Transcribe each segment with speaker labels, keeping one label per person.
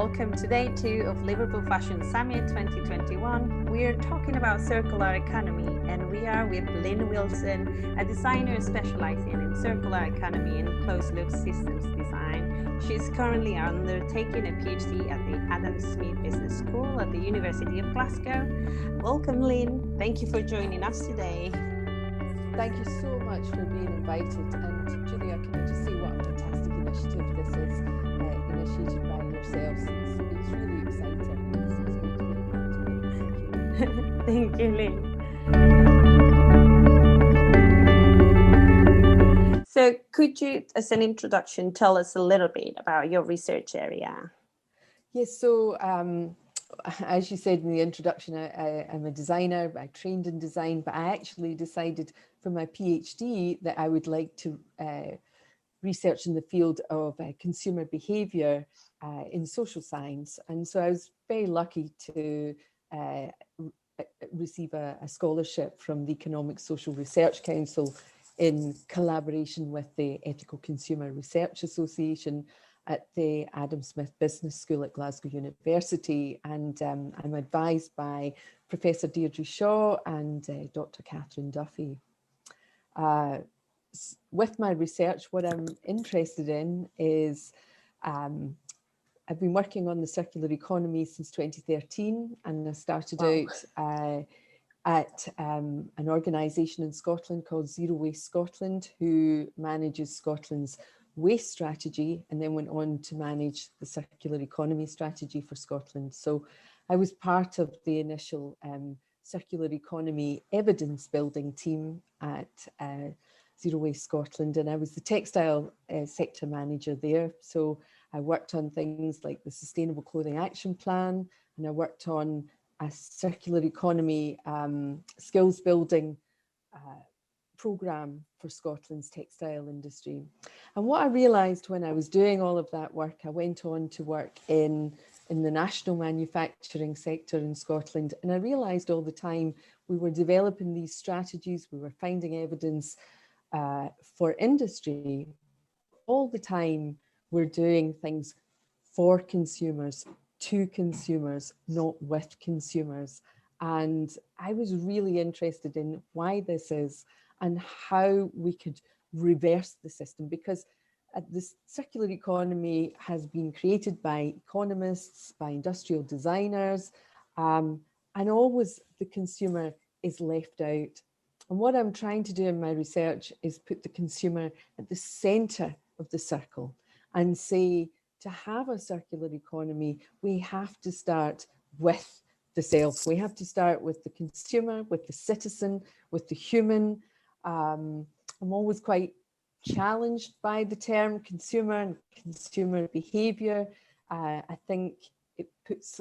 Speaker 1: welcome to day 2 of Liverpool Fashion Summit 2021. We are talking about circular economy, and we are with Lynn Wilson, a designer specializing in circular economy and closed-loop systems design. She is currently undertaking a PhD at the Adam Smith Business School at the University of Glasgow. Welcome, Lynn. Thank you for joining us today.
Speaker 2: Thank you so much for being invited. And Julia, can I just say what a fantastic initiative this is, initiated by yourselves. It's really exciting. It's exciting to be a part of it. Thank you.
Speaker 1: Thank you, Lynn. So could you, as an introduction, tell us a little bit about your research area?
Speaker 2: Yes, so as you said in the introduction, I'm a designer. I trained in design, but I actually decided for my PhD that I would like to research in the field of consumer behaviour in social science. And so I was very lucky to receive a scholarship from the Economic Social Research Council in collaboration with the Ethical Consumer Research Association at the Adam Smith Business School at Glasgow University. And I'm advised by Professor Deirdre Shaw and Dr. Catherine Duffy. With my research, what I'm interested in is I've been working on the circular economy since 2013, and I started out at an organisation in Scotland called Zero Waste Scotland, who manages Scotland's waste strategy, and then went on to manage the circular economy strategy for Scotland. So I was part of the initial circular economy evidence building team at Zero Waste Scotland, and I was the textile sector manager there. So I worked on things like the Sustainable Clothing Action Plan, and I worked on a circular economy skills building programme for Scotland's textile industry. And what I realised when I was doing all of that work, I went on to work in the national manufacturing sector in Scotland, and I realised all the time we were developing these strategies, we were finding evidence for industry. All the time we're doing things for consumers, to consumers, not with consumers. And I was really interested in why this is and how we could reverse the system, because this circular economy has been created by economists, by industrial designers, and always the consumer is left out. And what I'm trying to do in my research is put the consumer at the centre of the circle and say, to have a circular economy, we have to start with the self. We have to start with the consumer, with the citizen, with the human. I'm always quite challenged by the term consumer and consumer behaviour. I think it puts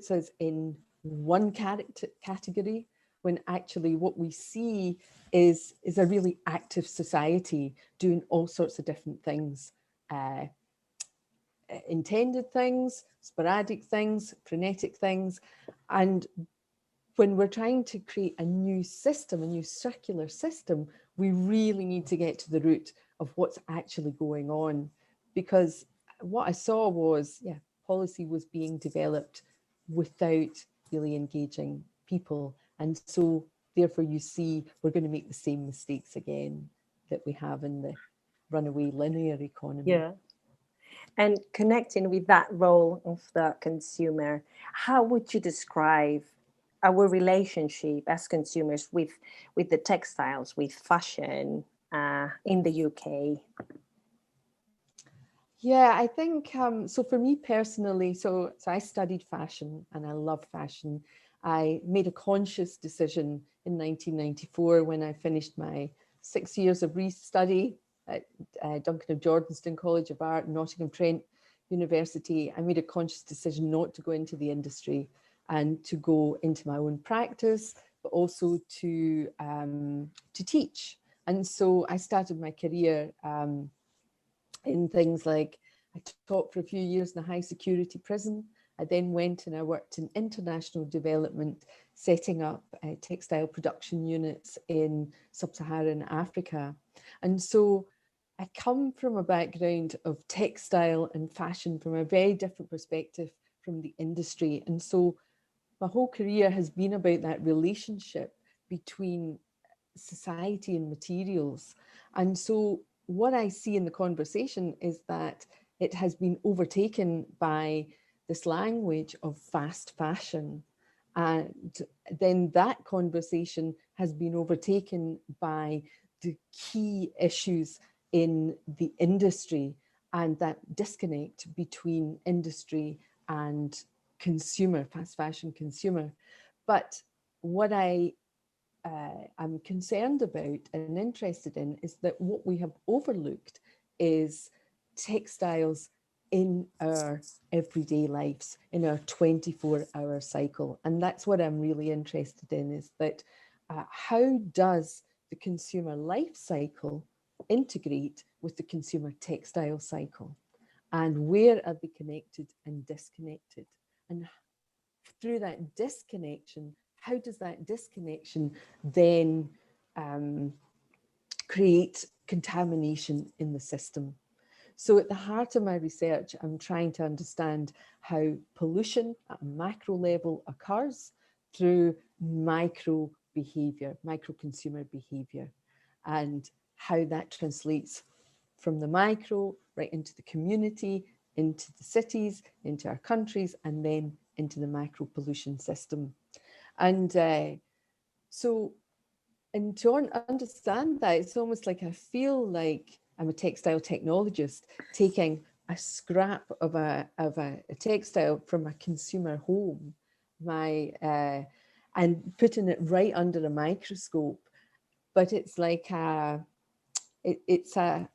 Speaker 2: us in one category, when actually what we see is a really active society doing all sorts of different things. Intended things, sporadic things, frenetic things. And when we're trying to create a new system, a new circular system, we really need to get to the root of what's actually going on. Because what I saw was, policy was being developed without really engaging people. And so therefore you see we're going to make the same mistakes again that we have in the runaway linear economy.
Speaker 1: Yeah. And connecting with that role of the consumer, how would you describe our relationship as consumers with the textiles, with fashion in the UK?
Speaker 2: Yeah, I think, so for me personally, so I studied fashion and I love fashion. I made a conscious decision in 1994 when I finished my 6 years of re-study at Duncan of Jordanstone College of Art, Nottingham Trent University. I made a conscious decision not to go into the industry and to go into my own practice, but also to teach. And so I started my career in things like, I taught for a few years in a high security prison. I then went and I worked in international development, setting up textile production units in sub-Saharan Africa. And so I come from a background of textile and fashion from a very different perspective from the industry. And so my whole career has been about that relationship between society and materials. And so what I see in the conversation is that it has been overtaken by this language of fast fashion. And then that conversation has been overtaken by the key issues in the industry and that disconnect between industry and consumer, fast fashion consumer. But what I'm concerned about and interested in is that what we have overlooked is textiles in our everyday lives, in our 24-hour cycle. And that's what I'm really interested in, is that how does the consumer life cycle integrate with the consumer textile cycle? And where are they connected and disconnected? And through that disconnection, how does that disconnection then create contamination in the system? So at the heart of my research, I'm trying to understand how pollution at a macro level occurs through micro behavior, micro consumer behavior, and how that translates from the micro right into the community, into the cities, into our countries, and then into the macro pollution system. And and to understand that, it's almost like I feel like I'm a textile technologist taking a scrap of a textile from a consumer home, and putting it right under a microscope. But it's like it's a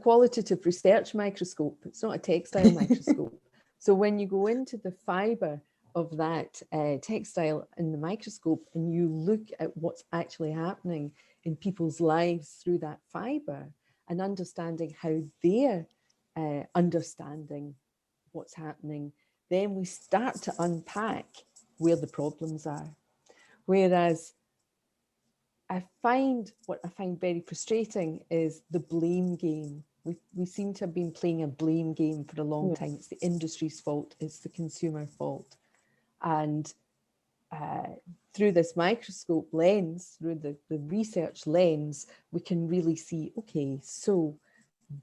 Speaker 2: qualitative research microscope. It's not a textile microscope. So when you go into the fiber of that textile in the microscope and you look at what's actually happening in people's lives through that fiber and understanding how they're understanding what's happening, then we start to unpack where the problems are. Whereas what I find very frustrating is the blame game. We seem to have been playing a blame game for a long time. It's the industry's fault, it's the consumer fault. And through this microscope lens, through the research lens, we can really see, okay, so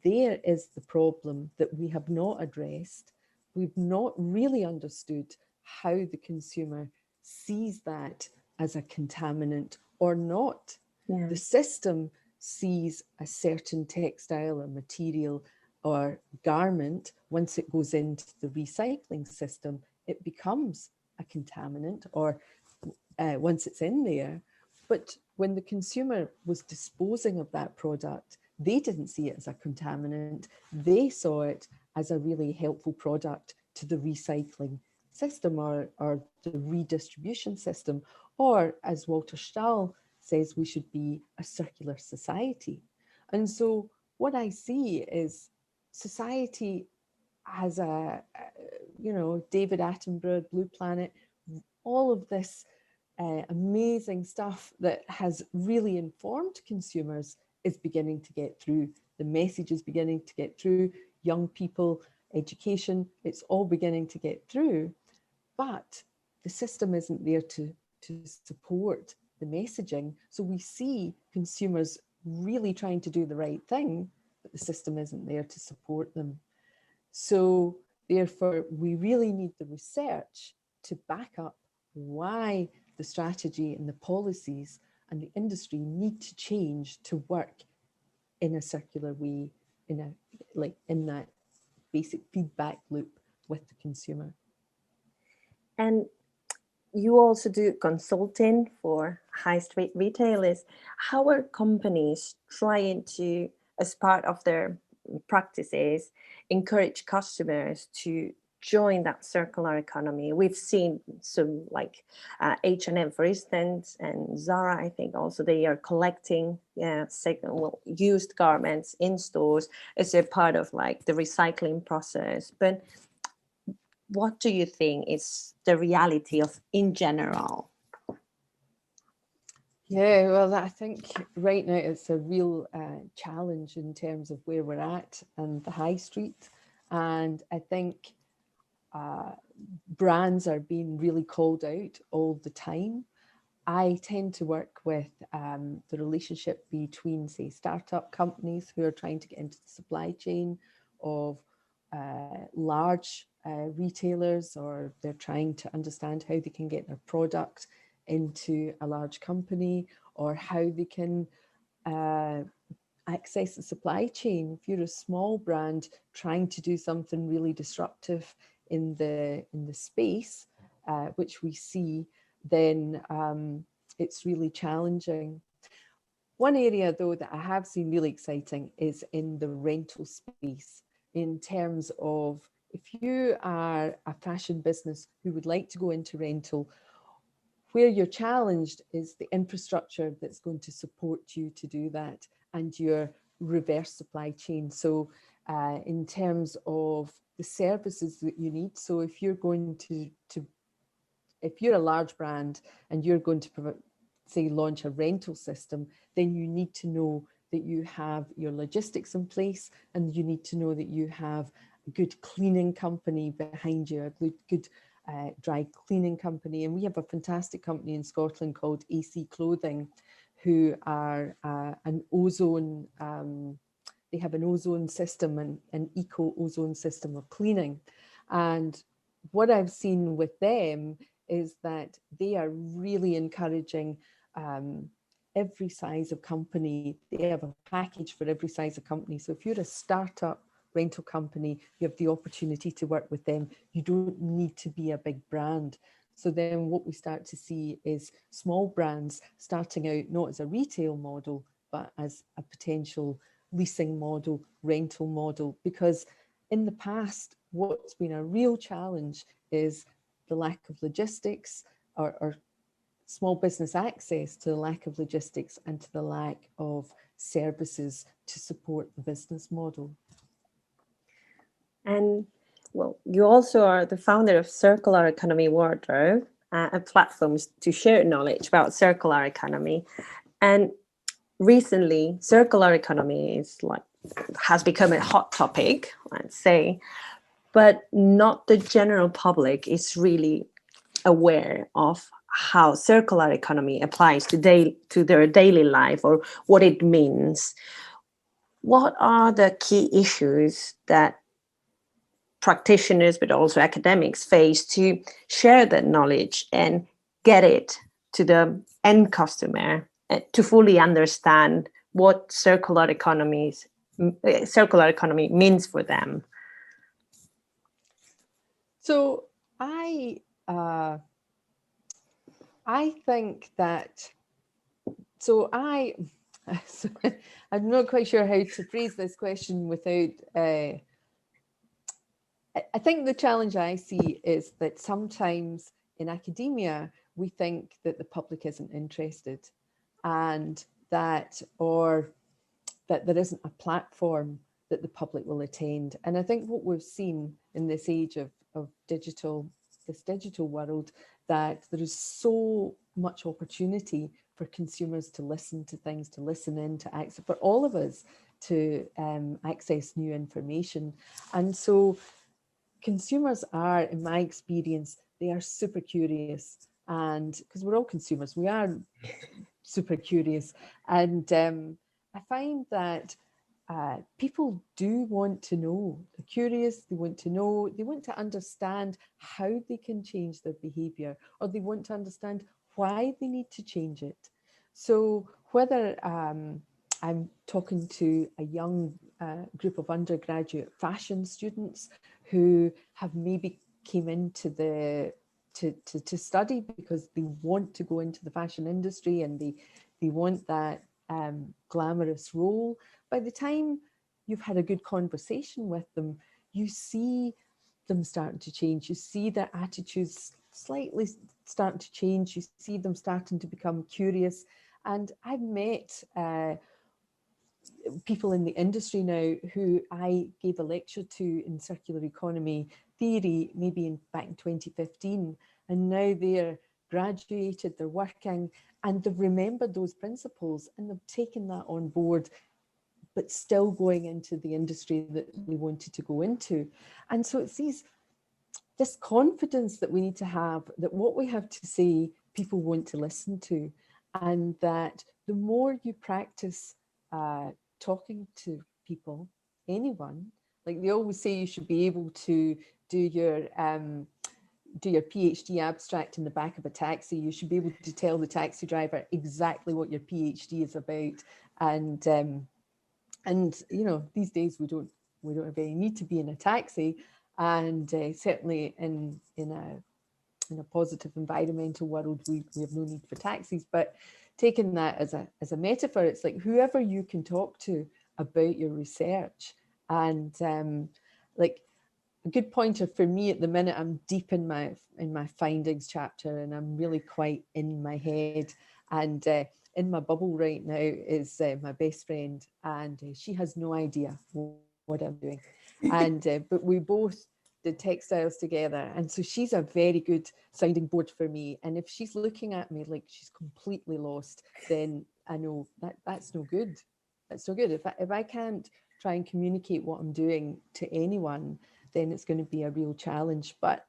Speaker 2: there is the problem that we have not addressed. We've not really understood how the consumer sees that as a contaminant or not. Yeah. The system sees a certain textile or material or garment, once it goes into the recycling system, it becomes a contaminant, or once it's in there. But when the consumer was disposing of that product, they didn't see it as a contaminant. They saw it as a really helpful product to the recycling system or the redistribution system, or as Walter Stahl says, we should be a circular society. And so what I see is society has David Attenborough, Blue Planet, all of this amazing stuff that has really informed consumers is beginning to get through. The message is beginning to get through. Young people, education, it's all beginning to get through. But the system isn't there to support the messaging. So we see consumers really trying to do the right thing, but the system isn't there to support them. So therefore, we really need the research to back up why the strategy and the policies and the industry need to change to work in a circular way, in that basic feedback loop with the consumer.
Speaker 1: And you also do consulting for high street retailers. How are companies trying to, as part of their practices, encourage customers to join that circular economy? We've seen some like H&M, for instance, and Zara, I think also, they are collecting used garments in stores as a part of like the recycling process. But what do you think is the reality of in general?
Speaker 2: Yeah, well, I think right now it's a real challenge in terms of where we're at and the high street. And I think uh, brands are being really called out all the time. I tend to work with the relationship between, say, startup companies who are trying to get into the supply chain of large retailers, or they're trying to understand how they can get their product into a large company, or how they can uh, access the supply chain. If you're a small brand trying to do something really disruptive in the space, which we see, then it's really challenging. One area, though, that I have seen really exciting is in the rental space, in terms of if you are a fashion business who would like to go into rental, where you're challenged is the infrastructure that's going to support you to do that, and your reverse supply chain. So in terms of the services that you need, so if you're going to if you're a large brand and you're going to say launch a rental system, then you need to know that you have your logistics in place, and you need to know that you have a good cleaning company behind you, a good dry cleaning company. And we have a fantastic company in Scotland called AC Clothing, who are an ozone, they have an ozone system and an eco ozone system of cleaning. And what I've seen with them is that they are really encouraging every size of company. They have a package for every size of company. So if you're a startup rental company, you have the opportunity to work with them. You don't need to be a big brand. So then what we start to see is small brands starting out not as a retail model, but as a potential leasing model, rental model, because in the past, what's been a real challenge is the lack of logistics, or small business access to the lack of logistics and to the lack of services to support the business model.
Speaker 1: And well, you also are the founder of Circular Economy Wardrobe, a platform to share knowledge about circular economy. And recently, circular economy has become a hot topic, let's say, but not the general public is really aware of how circular economy applies to their daily life, or what it means. What are the key issues that practitioners, but also academics, face to share that knowledge and get it to the end customer to fully understand what circular economy means for them?
Speaker 2: So I think that, so I'm not quite sure how to phrase this question without, I think the challenge I see is that sometimes in academia, we think that the public isn't interested, and that, or that there isn't a platform that the public will attend. And I think what we've seen in this age of this digital world, that there is so much opportunity for consumers to listen to things, to listen in, to access, for all of us to access new information. And so consumers are, in my experience, they are super curious. And because we're all consumers, we are super curious. And I find that people do want to know. They're curious, they want to know, they want to understand how they can change their behavior, or they want to understand why they need to change it. So whether I'm talking to a young group of undergraduate fashion students who have maybe came into the to study because they want to go into the fashion industry, and they want that glamorous role. By the time you've had a good conversation with them, you see them starting to change. You see their attitudes slightly starting to change. You see them starting to become curious. And I've met people in the industry now who I gave a lecture to in circular economy theory, maybe back in 2015, and now they're graduated, they're working, and they've remembered those principles and they've taken that on board, but still going into the industry that they wanted to go into. And so it's this confidence that we need to have, that what we have to say, people want to listen to, and that the more you practice talking to people, anyone, like they always say, you should be able to do your PhD abstract in the back of a taxi. You should be able to tell the taxi driver exactly what your PhD is about, and you know, these days we don't have any need to be in a taxi, and certainly in a positive environmental world, we have no need for taxis. But taking that as a metaphor, it's like whoever you can talk to about your research. And like a good pointer for me at the minute, I'm deep in my findings chapter, and I'm really quite in my head. And in my bubble right now is my best friend, and she has no idea what I'm doing. And but we both did textiles together, and so she's a very good sounding board for me. And if she's looking at me like she's completely lost, then I know that's no good. That's no good. If I can't try and communicate what I'm doing to anyone, then it's going to be a real challenge. But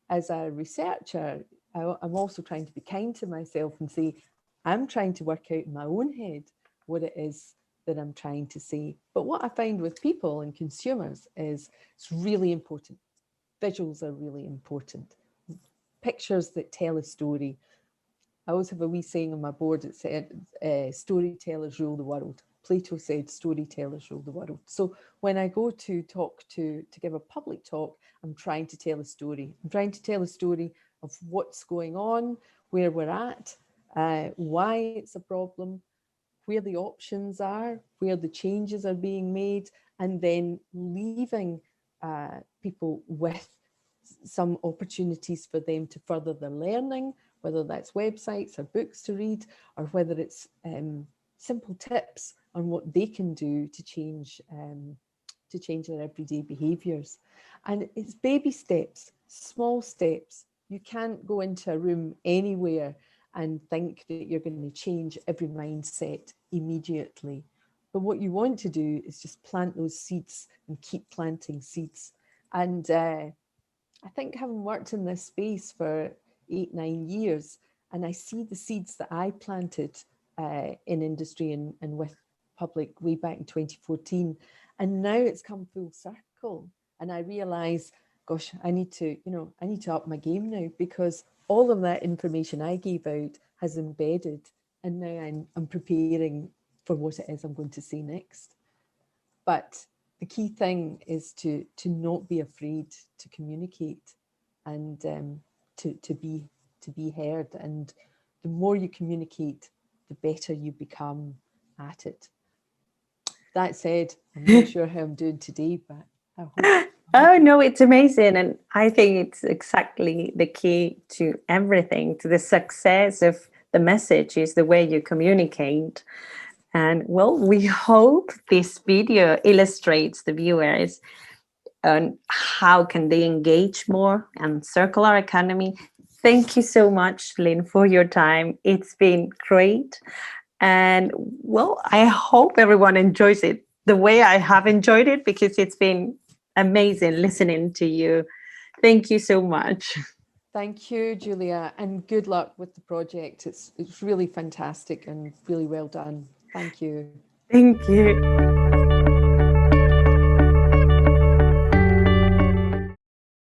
Speaker 2: as a researcher, I'm also trying to be kind to myself and say, I'm trying to work out in my own head what it is that I'm trying to say. But what I find with people and consumers is it's really important. Visuals are really important. Pictures that tell a story. I always have a wee saying on my board that said, storytellers rule the world. Plato said, storytellers rule the world. So when I go to talk to give a public talk, I'm trying to tell a story. I'm trying to tell a story of what's going on, where we're at, why it's a problem, where the options are, where the changes are being made, and then leaving people with some opportunities for them to further their learning, whether that's websites or books to read, or whether it's simple tips on what they can do to change their everyday behaviours. And it's baby steps, small steps. You can't go into a room anywhere and think that you're going to change every mindset immediately. But what you want to do is just plant those seeds and keep planting seeds. And I think having worked in this space for 8-9 years, and I see the seeds that I planted in industry and with public way back in 2014, and now it's come full circle. And I realise, gosh, I need to up my game now, because all of that information I gave out has embedded, and now I'm preparing for what it is I'm going to say next. But the key thing is to not be afraid to communicate, and to be heard. And the more you communicate, the better you become at it. That said, I'm not sure how I'm doing today, but I hope.
Speaker 3: Oh, no, it's amazing. And I think it's exactly the key to everything, to the success of the message, is the way you communicate. And well, we hope this video illustrates the viewers on how can they engage more in circular economy. Thank you so much, Lynn, for your time. It's been great. And well, I hope everyone enjoys it the way I have enjoyed it, because it's been amazing listening to you. Thank you so much.
Speaker 2: Thank you, Julia, and good luck with the project. It's really fantastic and really well done. Thank you.
Speaker 3: Thank you.